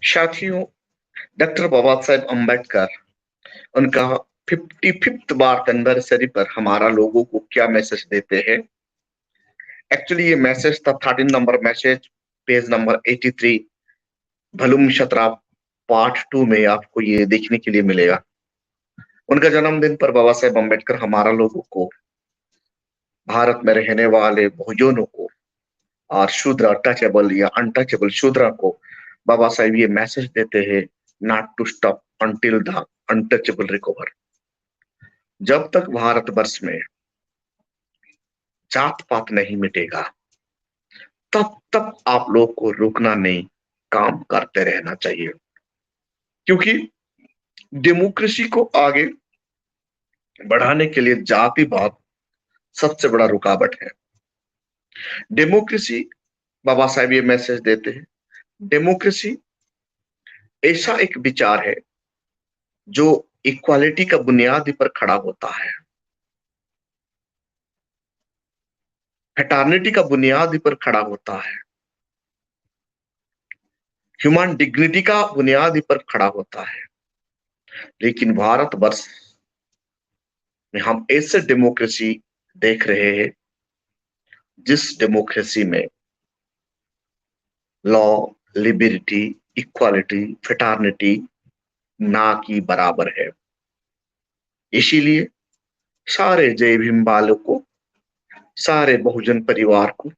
साथियों, डॉक्टर बाबा साहेब अम्बेडकर उनका 55th birth anniversary पर हमारा लोगों को क्या मैसेज देते हैं। एक्चुअली ये मैसेज था 13 number message, page number 83, volume 17, part 2 में आपको ये देखने के लिए मिलेगा। उनका जन्मदिन पर बाबा साहेब अम्बेडकर हमारा लोगों को, भारत में रहने वाले बहुजनों को और शूद्र, टचेबल या अनटचेबल शूद्र को बाबा साहेब ये मैसेज देते हैं, not to stop until the untouchable recover. जब तक भारतवर्ष में जात पात नहीं मिटेगा, तब तक आप लोग को रुकना नहीं, काम करते रहना चाहिए। क्योंकि डेमोक्रेसी को आगे बढ़ाने के लिए जातिवाद सबसे बड़ा रुकावट है। डेमोक्रेसी, बाबा साहेब ये मैसेज देते हैं, डेमोक्रेसी ऐसा एक विचार है जो इक्वालिटी का बुनियादी पर खड़ा होता है, फ्रेटर्निटी का बुनियादी पर खड़ा होता है, ह्यूमन डिग्निटी का बुनियादी पर खड़ा होता है। लेकिन भारतवर्ष में हम ऐसे डेमोक्रेसी देख रहे हैं जिस डेमोक्रेसी में लॉ, लिबर्टी, इक्वालिटी, फ्रेटर्निटी ना की बराबर है। इसीलिए सारे जय भीम वालों को, सारे बहुजन परिवार को,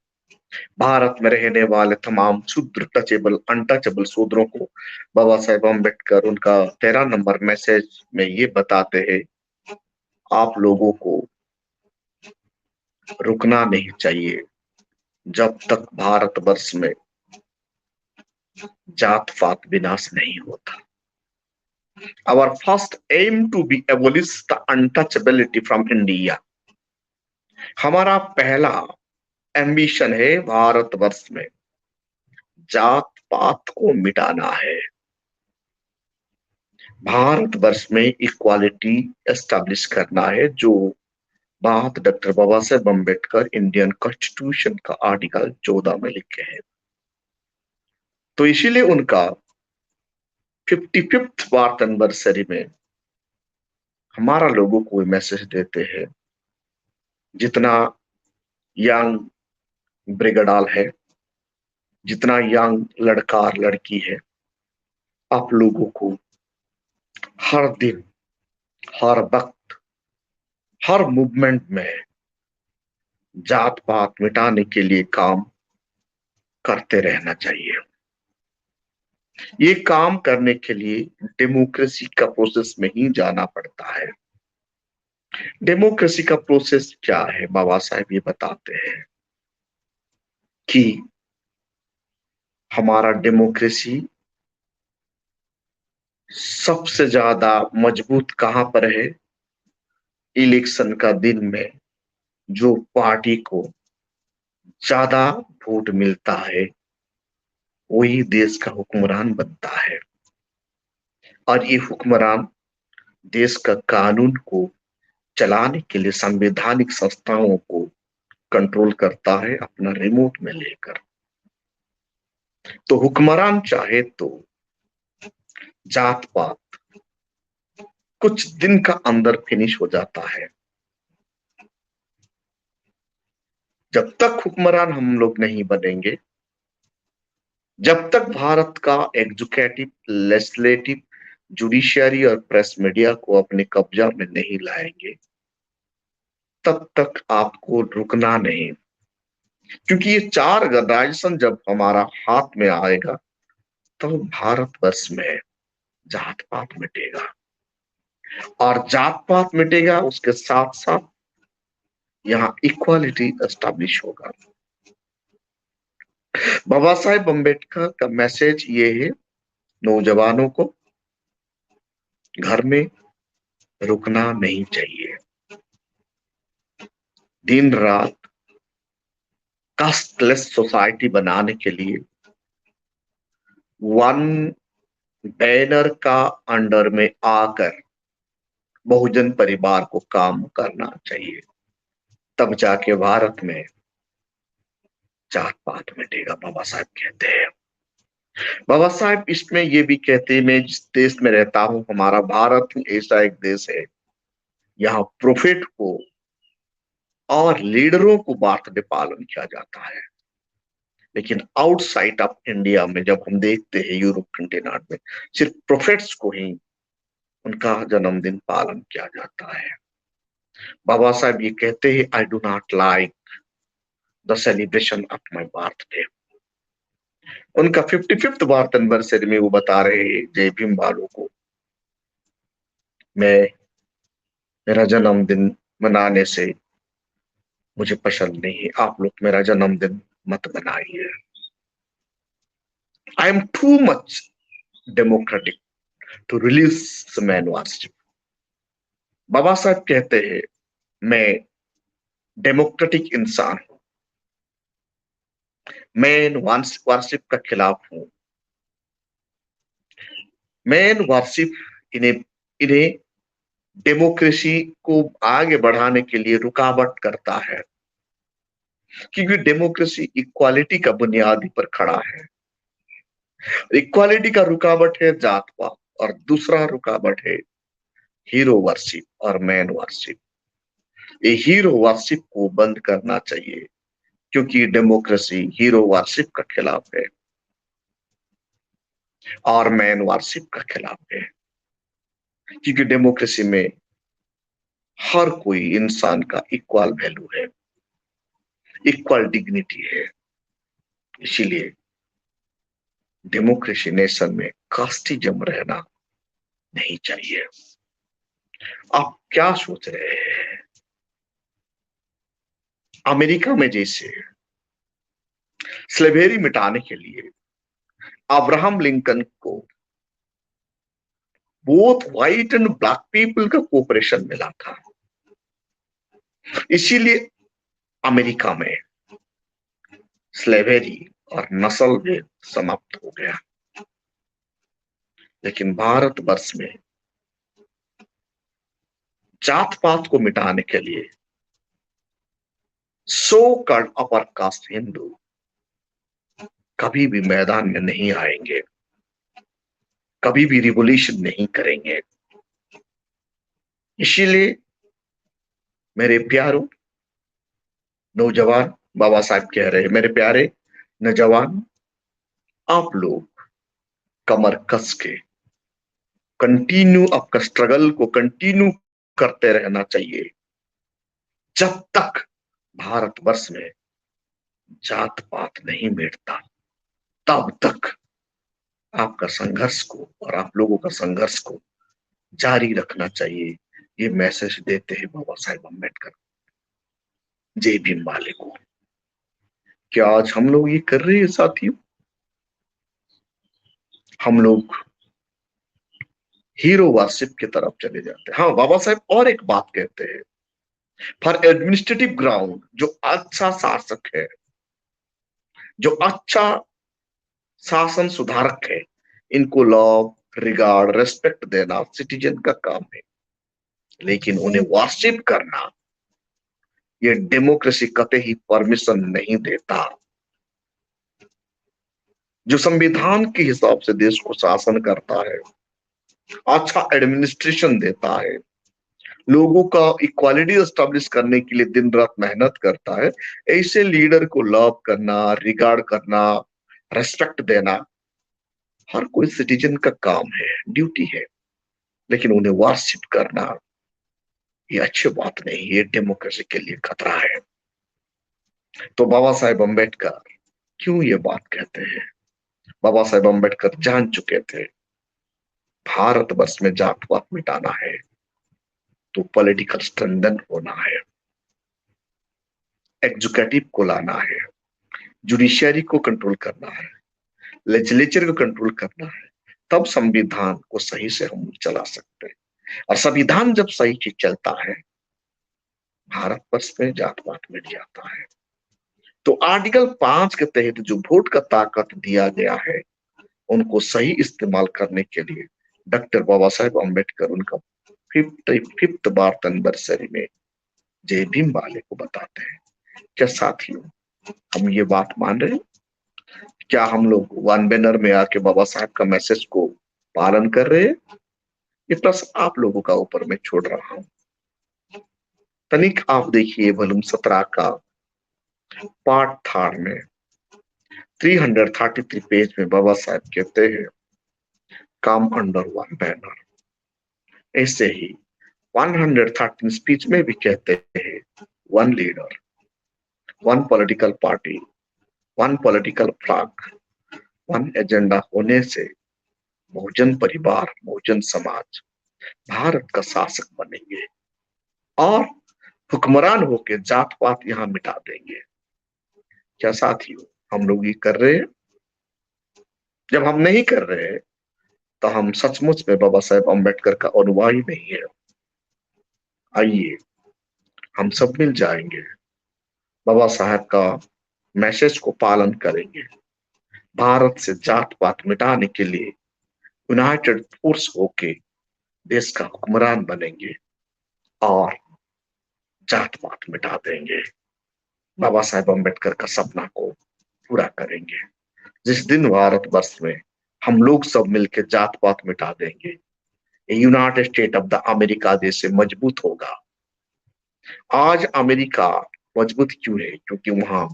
भारत में रहने वाले तमाम शूद्र, टचेबल, अनटचेबल शूद्रों को बाबा साहेब अम्बेडकर उनका 13 नंबर मैसेज में ये बताते हैं, आप लोगों को रुकना नहीं चाहिए जब तक भारतवर्ष में जात पात विनाश नहीं होता। Our first aim to be abolish the untouchability from India। हमारा पहला एम्बिशन है भारतवर्ष में जात पात को मिटाना है, भारतवर्ष में इक्वालिटी एस्टैब्लिश करना है, जो बात doctor Baba Saheb Ambedkar Indian constitution का आर्टिकल 14 में लिखे हैं। तो इसीलिए उनका 55th बर्थ एनिवर्सरी में हमारा लोगों को मैसेज देते हैं, जितना यंग ब्रिगेडाल है, जितना यंग लड़का और लड़की है, आप लोगों को हर दिन, हर वक्त, हर मूवमेंट में जात पात मिटाने के लिए काम करते रहना चाहिए। ये काम करने के लिए डेमोक्रेसी का प्रोसेस में ही जाना पड़ता है। डेमोक्रेसी का प्रोसेस क्या है, बाबा साहेब ये बताते हैं कि हमारा डेमोक्रेसी सबसे ज्यादा मजबूत कहां पर है, इलेक्शन का दिन में जो पार्टी को ज्यादा वोट मिलता है वही देश का हुक्मरान बनता है, और ये हुक्मरान देश का कानून को चलाने के लिए संवैधानिक संस्थाओं को कंट्रोल करता है अपना रिमोट में लेकर। तो हुक्मरान चाहे तो जात पात कुछ दिन का अंदर फिनिश हो जाता है। जब तक हुक्मरान हम लोग नहीं बनेंगे, जब तक भारत का एग्जीक्यूटिव, लेजिस्लेटिव, जुडिशियरी और प्रेस मीडिया को अपने कब्जा में नहीं लाएंगे, तब तक आपको रुकना नहीं। क्योंकि ये चार ऑर्गेनाइजेशन जब हमारा हाथ में आएगा तो भारतवर्ष में जात पात मिटेगा, और जात पात मिटेगा उसके साथ साथ यहाँ इक्वालिटी एस्टैब्लिश होगा। बाबा साहेब अम्बेडकर का मैसेज ये है, नौजवानों को घर में रुकना नहीं चाहिए, दिन रात कास्टलेस सोसाइटी बनाने के लिए वन बैनर का अंडर में आकर बहुजन परिवार को काम करना चाहिए, तब जाके भारत में जात पात मिटेगा, बाबा साहब कहते हैं। बाबा साहब इसमें ये भी कहते हैं, मैं जिस देश में रहता हूं, हमारा भारत ही ऐसा एक देश है, यहाँ प्रोफेट को और लीडरों को बर्थडे पालन किया जाता है। लेकिन आउटसाइड ऑफ इंडिया में जब हम देखते हैं, यूरोप कंटिनेंट में सिर्फ प्रोफेट्स को ही उनका जन्मदिन पालन किया जाता है। बाबा साहब ये कहते हैं, I do not like the celebration of my birthday. उनका 55th बर्थ एनिवर्सरी में वो बता रहे हैं जय भीम वालों को, मैं मेरा जन्मदिन मनाने से मुझे पसंद नहीं है, आप लोग मेरा जन्मदिन मत मनाइए। I am too much democratic to release man worship. Baba Saheb कहते हैं, मैं डेमोक्रेटिक इंसान हूं, मैन वर्शिप का खिलाफ हूं। मैन वर्शिप इन्हें इन्हें डेमोक्रेसी को आगे बढ़ाने के लिए रुकावट करता है, क्योंकि डेमोक्रेसी इक्वालिटी का बुनियादी पर खड़ा है। इक्वालिटी का रुकावट है जात पात, और दूसरा रुकावट है हीरो वर्शिप और मैन वर्शिप। ये हीरो वर्शिप को बंद करना चाहिए, क्योंकि डेमोक्रेसी हीरो वर्शिप का खिलाफ है और मैन वर्शिप का खिलाफ है। क्योंकि डेमोक्रेसी में हर कोई इंसान का इक्वल वैल्यू है, इक्वल डिग्निटी है। इसीलिए डेमोक्रेसी नेशन में कास्टिज्म रहना नहीं चाहिए। आप क्या सोच रहे हैं? अमेरिका में जैसे स्लेवेरी मिटाने के लिए अब्राहम लिंकन को both white and black people का कोऑपरेशन मिला था, इसीलिए अमेरिका में स्लेवेरी और नस्ल भेद समाप्त हो गया। लेकिन भारतवर्ष में जात पात को मिटाने के लिए so called upper caste Hindu कभी भी मैदान में नहीं आएंगे, कभी भी रिवॉल्यूशन नहीं करेंगे। इसीलिए मेरे प्यारों नौजवान, बाबा साहब कह रहे हैं, मेरे प्यारे नौजवान, आप लोग कमर कस के कंटिन्यू आपका स्ट्रगल को कंटिन्यू करते रहना चाहिए, जब तक भारतवर्ष में जात पात नहीं मिटता तब तक आपका संघर्ष को और आप लोगों का संघर्ष को जारी रखना चाहिए। ये मैसेज देते हैं बाबा साहेब अम्बेडकर जय भीम वाले को। क्या आज हम लोग ये कर रहे हैं साथियों? हम लोग हीरो वर्शिप की तरफ चले जाते हैं। हाँ, बाबा साहेब और एक बात कहते हैं, फॉर एडमिनिस्ट्रेटिव ग्राउंड, जो अच्छा शासक है, जो अच्छा शासन सुधारक है, इनको लव, रिगार्ड, रेस्पेक्ट देना सिटीजन का काम है। लेकिन उन्हें वर्शिप करना ये डेमोक्रेसी कतई परमिशन नहीं देता। जो संविधान के हिसाब से देश को शासन करता है, अच्छा एडमिनिस्ट्रेशन देता है, लोगों का इक्वालिटी एस्टेब्लिश करने के लिए दिन रात मेहनत करता है, ऐसे लीडर को लव करना, रिगार्ड करना, रेस्पेक्ट देना हर कोई सिटीजन का काम है, ड्यूटी है। लेकिन उन्हें वर्शिप करना ये अच्छी बात नहीं, ये डेमोक्रेसी के लिए खतरा है। तो बाबा साहेब अम्बेडकर क्यों ये बात कहते हैं? बाबा साहेब अम्बेडकर जान चुके थे, भारतवर्ष में जात पात मिटाना है तो पॉलिटिकल स्ट्रेंथन होना है, एग्जीक्यूटिव को लाना है, जुडिशियरी को कंट्रोल करना है, लेजिस्लेचर को कंट्रोल करना है, तब संविधान को सही से हम चला सकते हैं। और संविधान जब सही से चलता है, भारतवर्ष में जात पात मिट जाता है। तो आर्टिकल 5 के तहत जो वोट का ताकत दिया गया है, उनको सही इस्तेमाल करने के लिए डॉक्टर बाबा साहेब अम्बेडकर उनका 55th बर्थ एनिवर्सरी में जय भीम वाले को बताते हैं। क्या साथियों हम ये बात मान रहे हैं? क्या हम लोग वन बैनर में आके बाबा साहब का मैसेज को पालन कर रहे हैं? ये प्रश्न आप लोगों का ऊपर मैं छोड़ रहा हूं। तनिक आप देखिए वॉल्यूम 17 का पार्ट थर्ड में 333 पेज में बाबा साहब कहते हैं, कम अंडर वन बैनर। ऐसे ही 113 स्पीच में भी कहते हैं, one leader, one political party, one political flag, one agenda होने से बहुजन परिवार, बहुजन समाज भारत का शासक बनेंगे और हुक्मरान होकर जात पात यहां मिटा देंगे। क्या साथियों हम लोग ये कर रहे हैं? जब हम नहीं कर रहे हैं तो हम सचमुच में बाबा साहेब अम्बेडकर का अनुयायी नहीं है। आइए हम सब मिल जाएंगे, बाबा साहेब का मैसेज को पालन करेंगे, भारत से जात पात मिटाने के लिए यूनाइटेड फोर्स होके देश का हुक्मरान बनेंगे और जात पात मिटा देंगे। बाबा साहेब अम्बेडकर का सपना को पूरा करेंगे। जिस दिन भारतवर्ष में हम लोग सब मिलकर जात पात मिटा देंगे, United state of the America देश से मजबूत होगा। आज अमेरिका मजबूत क्यों है? क्योंकि वहां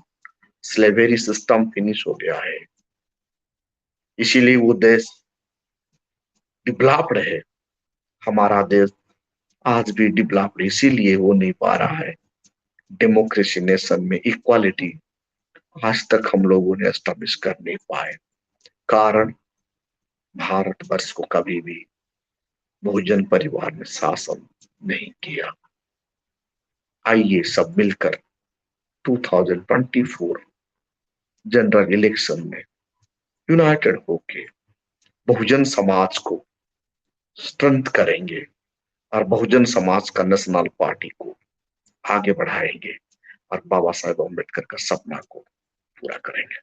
स्लेवेरी सिस्टम फिनिश हो गया है, इसीलिए वो देश डेवलप्ड है। हमारा देश आज भी डेवलप्ड इसीलिए हो नहीं पा रहा है। डेमोक्रेसी नेशन में इक्वालिटी आज तक हम लोगों ने एस्टेब्लिश कर नहीं पाए, कारण भारतवर्ष को कभी भी बहुजन परिवार ने शासन नहीं किया। आइए सब मिलकर 2024 जनरल इलेक्शन में यूनाइटेड होके बहुजन समाज को स्ट्रेंथ करेंगे और बहुजन समाज का नेशनल पार्टी को आगे बढ़ाएंगे और बाबा साहेब अम्बेडकर का सपना को पूरा करेंगे।